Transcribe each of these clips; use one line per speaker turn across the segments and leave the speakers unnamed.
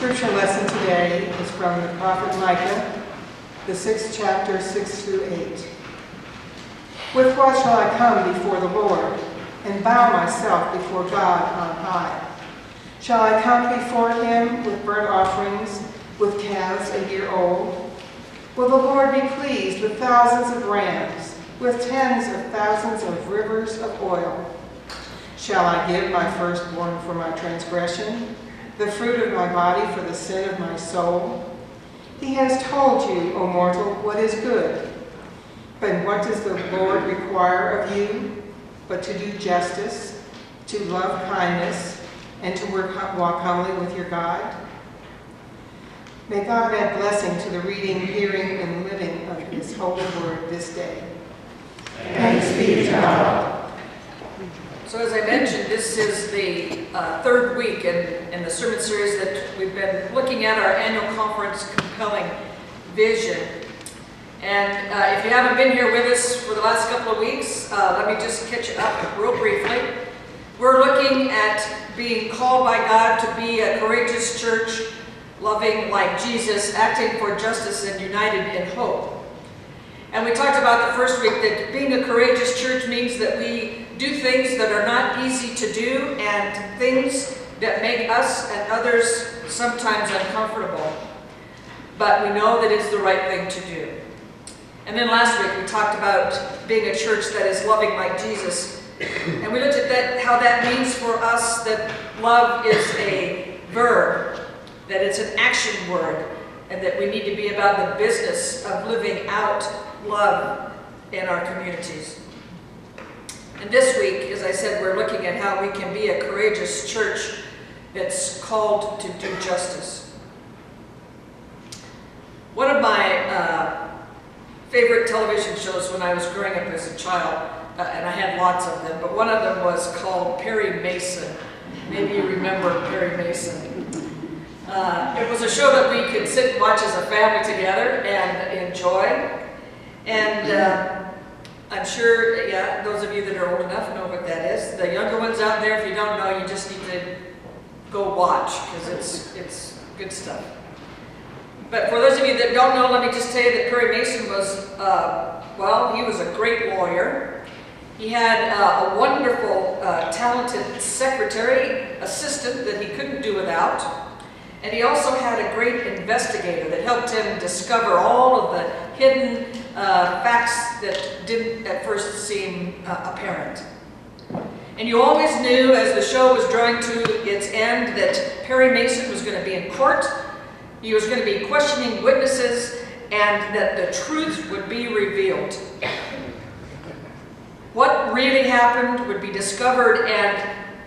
Scripture lesson today is from the prophet Micah, the 6th chapter, 6 through 8. With what shall I come before the Lord, and bow myself before God on high? Shall I come before him with burnt offerings, with calves a year old? Will the Lord be pleased with thousands of rams, with tens of thousands of rivers of oil? Shall I give my firstborn for my transgression, the fruit of my body for the sin of my soul? He has told you, O mortal, what is good. But what does the Lord require of you but to do justice, to love kindness, and to walk humbly with your God? May God add blessing to the reading, hearing, and living of his holy word this day. Thanks be to God.
So as I mentioned, this is the third week in the sermon series that we've been looking at our annual conference, Compelling Vision. And if you haven't been here with us for the last couple of weeks, let me just catch you up real briefly. We're looking at being called by God to be a courageous church, loving like Jesus, acting for justice, and united in hope. And we talked about the first week that being a courageous church means that we do things that are not easy to do and things that make us and others sometimes uncomfortable. But we know that it's the right thing to do. And then last week we talked about being a church that is loving like Jesus. And we looked at that, how that means for us that love is a verb, that it's an action word, and that we need to be about the business of living out love in our communities. And this week, as I said, we're looking at how we can be a courageous church that's called to do justice. One of my favorite television shows when I was growing up as a child, and I had lots of them, but one of them was called Perry Mason. Maybe you remember Perry Mason. It was a show that we could sit and watch as a family together and enjoy. And I'm sure, yeah, those of you that are old enough know what that is. The younger ones out there, if you don't know, you just need to go watch, because it's good stuff. But for those of you that don't know, let me just tell you that Perry Mason was, well, he was a great lawyer. He had a wonderful, talented secretary, assistant that he couldn't do without. And he also had a great investigator that helped him discover all of the hidden facts that didn't at first seem apparent. And you always knew as the show was drawing to its end that Perry Mason was going to be in court, he was going to be questioning witnesses, and that the truth would be revealed. What really happened would be discovered, and,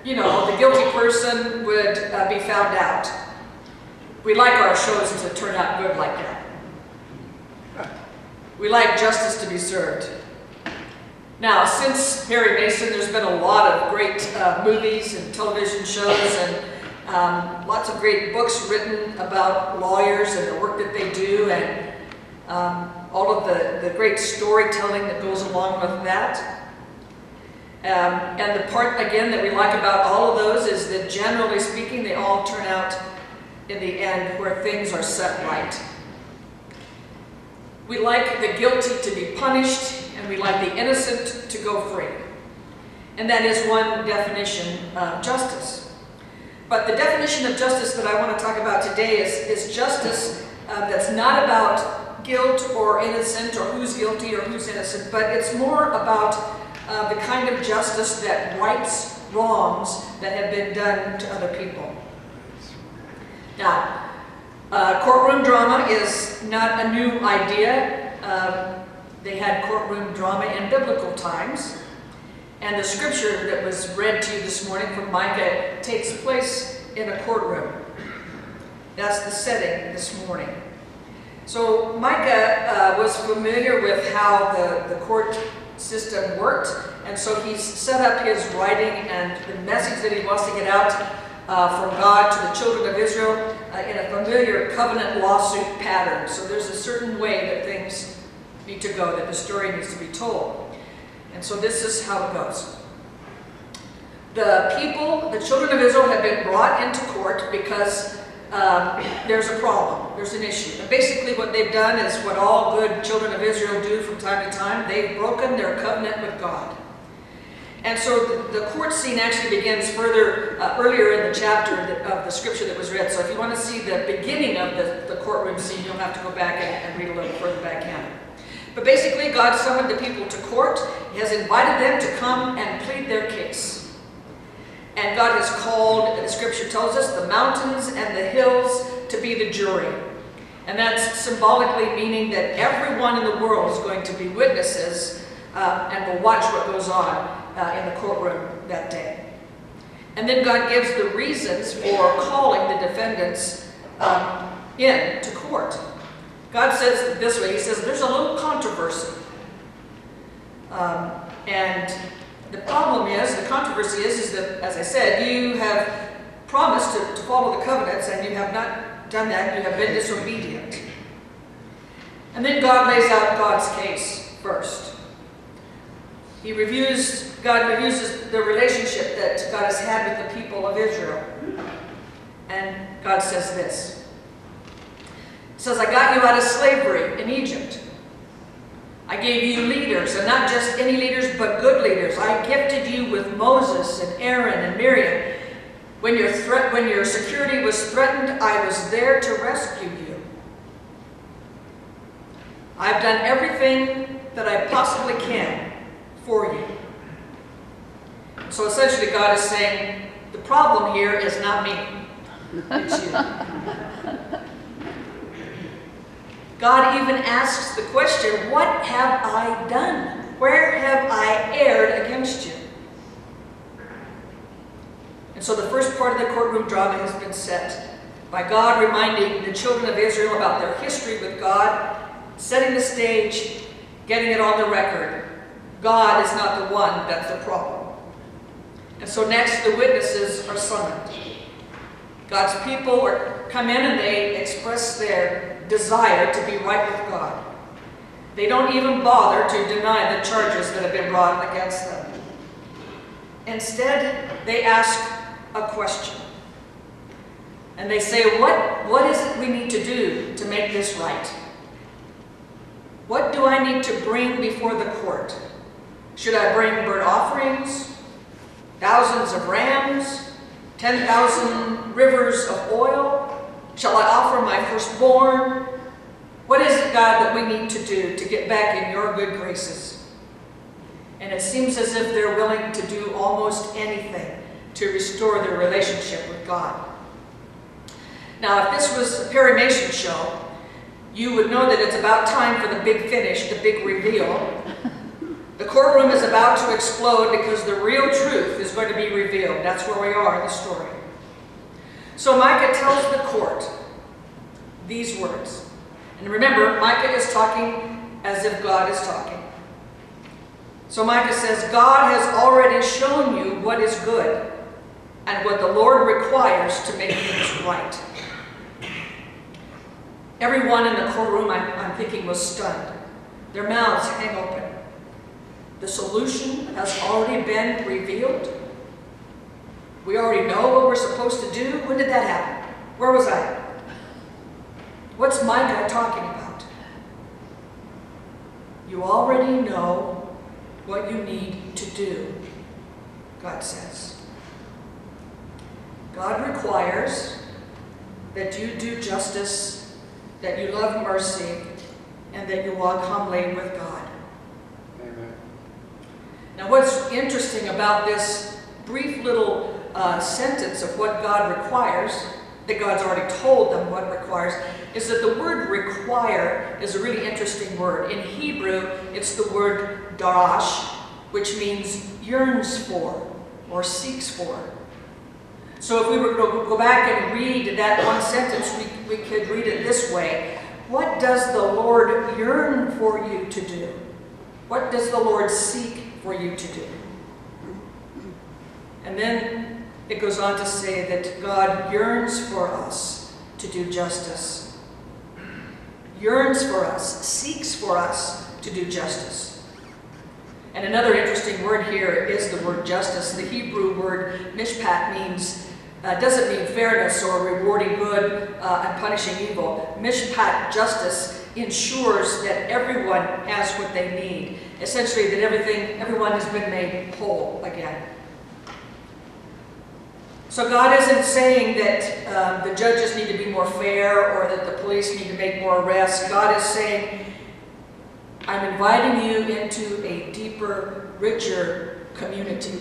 you know, the guilty person would be found out. We like our shows to turn out good like that. We like justice to be served. Now, since Perry Mason, there's been a lot of great movies and television shows and lots of great books written about lawyers and the work that they do, and all of the great storytelling that goes along with that. And the part, again, that we like about all of those is that generally speaking, they all turn out in the end where things are set right. We like the guilty to be punished, and we like the innocent to go free. And that is one definition of justice. But the definition of justice that I want to talk about today is justice that's not about guilt or innocent or who's guilty or who's innocent, but it's more about the kind of justice that rights wrongs that have been done to other people. Now, courtroom drama is not a new idea. They had courtroom drama in biblical times. And the scripture that was read to you this morning from Micah takes place in a courtroom. That's the setting this morning. So Micah was familiar with how the court system worked, and so he's set up his writing and the message that he wants to get out from God to the children of Israel in a familiar covenant lawsuit pattern. So there's a certain way that things need to go, that the story needs to be told. And so this is how it goes. The people, the children of Israel, have been brought into court because there's a problem, there's an issue. And basically what they've done is what all good children of Israel do from time to time. They've broken their covenant with God. And so the court scene actually begins further, earlier in the chapter of the scripture that was read. So if you want to see the beginning of the courtroom scene, you'll have to go back and read a little further back in. But basically, God summoned the people to court. He has invited them to come and plead their case. And God has called, the scripture tells us, the mountains and the hills to be the jury. And that's symbolically meaning that everyone in the world is going to be witnesses and will watch what goes on in the courtroom that day. And then God gives the reasons for calling the defendants in to court. God says it this way, he says, there's a little controversy. And the problem is, the controversy is that, as I said, you have promised to follow the covenants and you have not done that, you have been disobedient. And then God lays out God's case first. God reviews the relationship that God has had with the people of Israel. And God says this. He says, I got you out of slavery in Egypt. I gave you leaders, and not just any leaders, but good leaders. I gifted you with Moses and Aaron and Miriam. When your security was threatened, I was there to rescue you. I've done everything that I possibly can for you. So essentially God is saying, the problem here is not me, it's you. God even asks the question, what have I done? Where have I erred against you? And so the first part of the courtroom drama has been set by God reminding the children of Israel about their history with God, setting the stage, getting it on the record. God is not the one that's the problem. And so next, the witnesses are summoned. God's people come in and they express their desire to be right with God. They don't even bother to deny the charges that have been brought against them. Instead, they ask a question. And they say, what is it we need to do to make this right? What do I need to bring before the court? Should I bring burnt offerings, thousands of rams, 10,000 rivers of oil? Shall I offer my firstborn? What is it, God, that we need to do to get back in your good graces? And it seems as if they're willing to do almost anything to restore their relationship with God. Now, if this was a Perry Mason show, you would know that it's about time for the big finish, the big reveal. The courtroom is about to explode because the real truth is going to be revealed. That's where we are in the story. So Micah tells the court these words. And remember, Micah is talking as if God is talking. So Micah says, God has already shown you what is good and what the Lord requires to make things right. Everyone in the courtroom, I'm thinking, was stunned. Their mouths hang open. The solution has already been revealed. We already know what we're supposed to do. When did that happen? Where was I? What's Micah talking about? You already know what you need to do, God says. God requires that you do justice, that you love mercy, and that you walk humbly with God.
Amen.
Now, what's interesting about this brief little sentence of what God requires, that God's already told them what requires, is that the word require is a really interesting word. In Hebrew, it's the word darash, which means yearns for or seeks for. So if we were to go back and read that one sentence, we could read it this way. What does the Lord yearn for you to do? What does the Lord seek for you to do? And then it goes on to say that God yearns for us to do justice. Yearns for us, seeks for us to do justice. And another interesting word here is the word justice. The Hebrew word mishpat means doesn't mean fairness or rewarding good and punishing evil. Mishpat, justice, ensures that everyone has what they need. Essentially, that everyone has been made whole again. So God isn't saying that the judges need to be more fair or that the police need to make more arrests. God is saying, I'm inviting you into a deeper, richer community.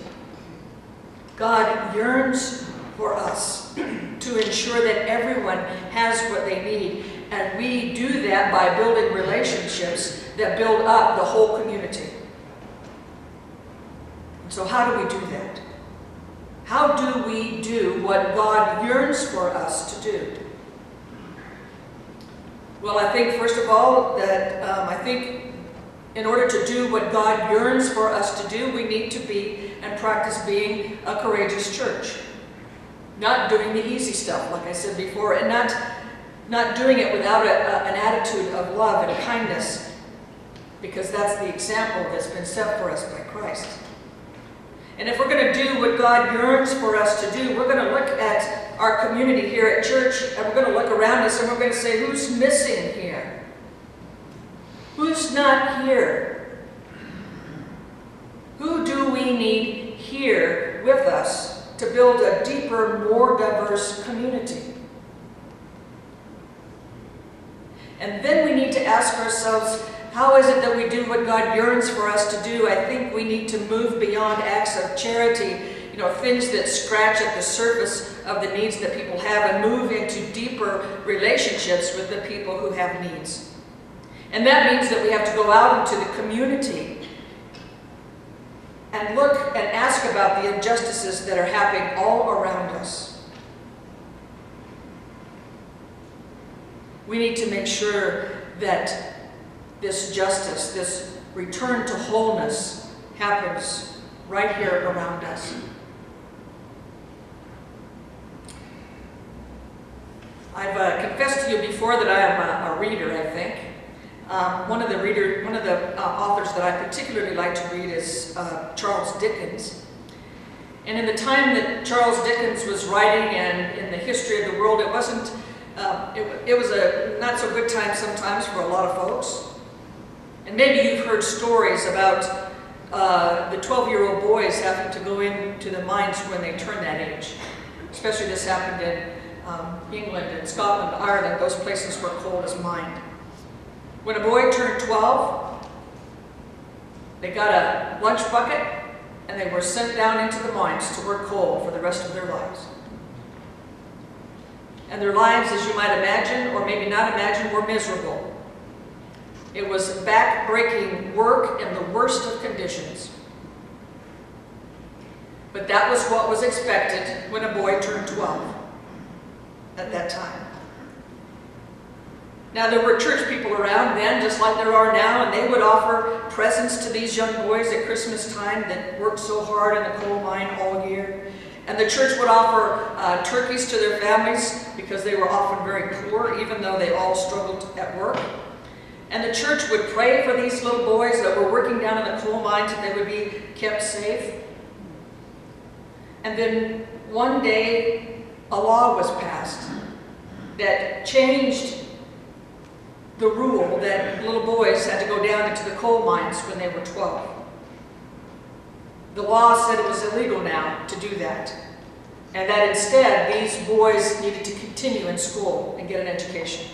God yearns for us to ensure that everyone has what they need. And we do that by building relationships that build up the whole community. So how do we do that? How do we do what God yearns for us to do? Well, I think, first of all, that I think in order to do what God yearns for us to do, we need to be and practice being a courageous church. Not doing the easy stuff, like I said before, and not doing it without an attitude of love and kindness, because that's the example that's been set for us by Christ. And if we're going to do what God yearns for us to do, we're going to look at our community here at church, and we're going to look around us, and we're going to say, who's missing here? Who's not here? Who do we need here with us to build a deeper, more diverse community? And then we need to ask ourselves, how is it that we do what God yearns for us to do? I think we need to move beyond acts of charity, things that scratch at the surface of the needs that people have, and move into deeper relationships with the people who have needs. And that means that we have to go out into the community and look and ask about the injustices that are happening all around us. We need to make sure that this justice, this return to wholeness, happens right here around us. I've confessed to you before that I am a reader, I think. One of the authors that I particularly like to read is Charles Dickens. And in the time that Charles Dickens was writing and in the history of the world, it was a not so good time sometimes for a lot of folks. And maybe you've heard stories about the 12-year-old boys having to go into the mines when they turn that age. Especially this happened in England and Scotland, Ireland. Those places were cold as mined. When a boy turned 12, they got a lunch bucket and they were sent down into the mines to work coal for the rest of their lives. And their lives, as you might imagine, or maybe not imagine, were miserable. It was back-breaking work in the worst of conditions. But that was what was expected when a boy turned 12 at that time. Now, there were church people around then, just like there are now, and they would offer presents to these young boys at Christmas time that worked so hard in the coal mine all year. And the church would offer turkeys to their families because they were often very poor, even though they all struggled at work. And the church would pray for these little boys that were working down in the coal mines that they would be kept safe. And then one day, a law was passed that changed the rule that little boys had to go down into the coal mines when they were 12. The law said it was illegal now to do that, and that instead these boys needed to continue in school and get an education.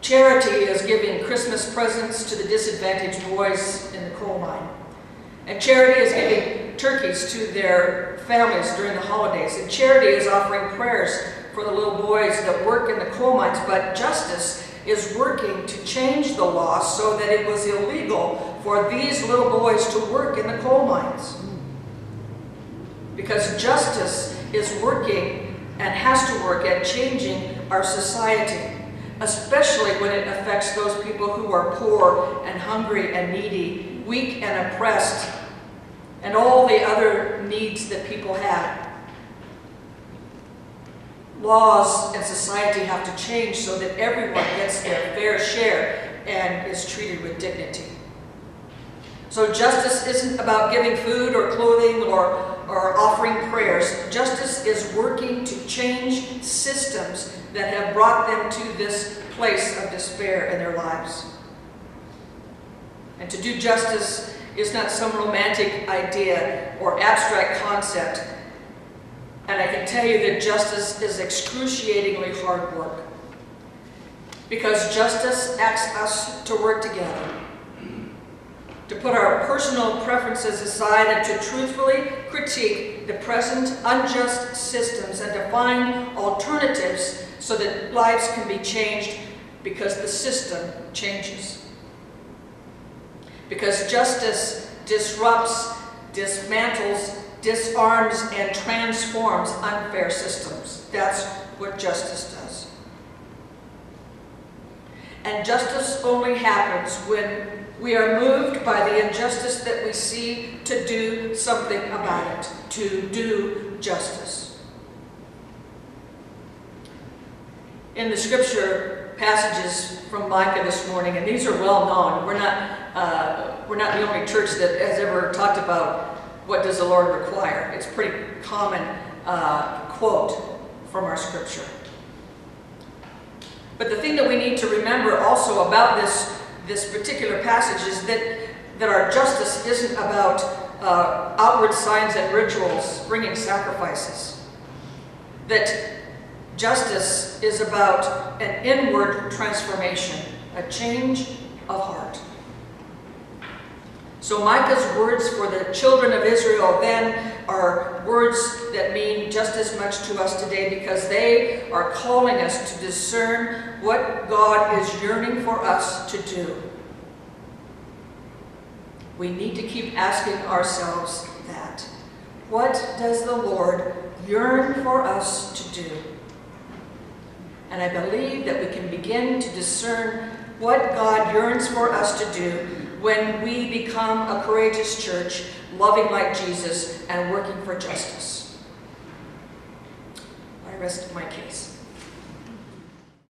Charity is giving Christmas presents to the disadvantaged boys in the coal mine. And charity is giving turkeys to their families during the holidays. And charity is offering prayers for the little boys that work in the coal mines. But justice is working to change the law so that it was illegal for these little boys to work in the coal mines. Because justice is working and has to work at changing our society, especially when it affects those people who are poor and hungry and needy, weak and oppressed, and all the other needs that people have. Laws and society have to change so that everyone gets their fair share and is treated with dignity. So justice isn't about giving food or clothing or offering prayers. unawares, justice is working to change systems that have brought them to this place of despair in their lives. And to do justice is not some romantic idea or abstract concept. And I can tell you that justice is excruciatingly hard work. Because justice asks us to work together, to put our personal preferences aside and to truthfully critique the present unjust systems and to find alternatives so that lives can be changed because the system changes. Because justice disrupts, dismantles, disarms, and transforms unfair systems. That's what justice does. And justice only happens when we are moved by the injustice that we see to do something about it, to do justice. In the scripture passages from Micah this morning, and these are well known, we're not the only church that has ever talked about what does the Lord require. It's a pretty common quote from our scripture. But the thing that we need to remember also about this particular passage is that our justice isn't about outward signs and rituals, bringing sacrifices. That justice is about an inward transformation, a change of heart. So Micah's words for the children of Israel then are words that mean just as much to us today because they are calling us to discern what God is yearning for us to do. We need to keep asking ourselves that. What does the Lord yearn for us to do? And I believe that we can begin to discern what God yearns for us to do when we become a courageous church, loving like Jesus and working for justice. I rest my case.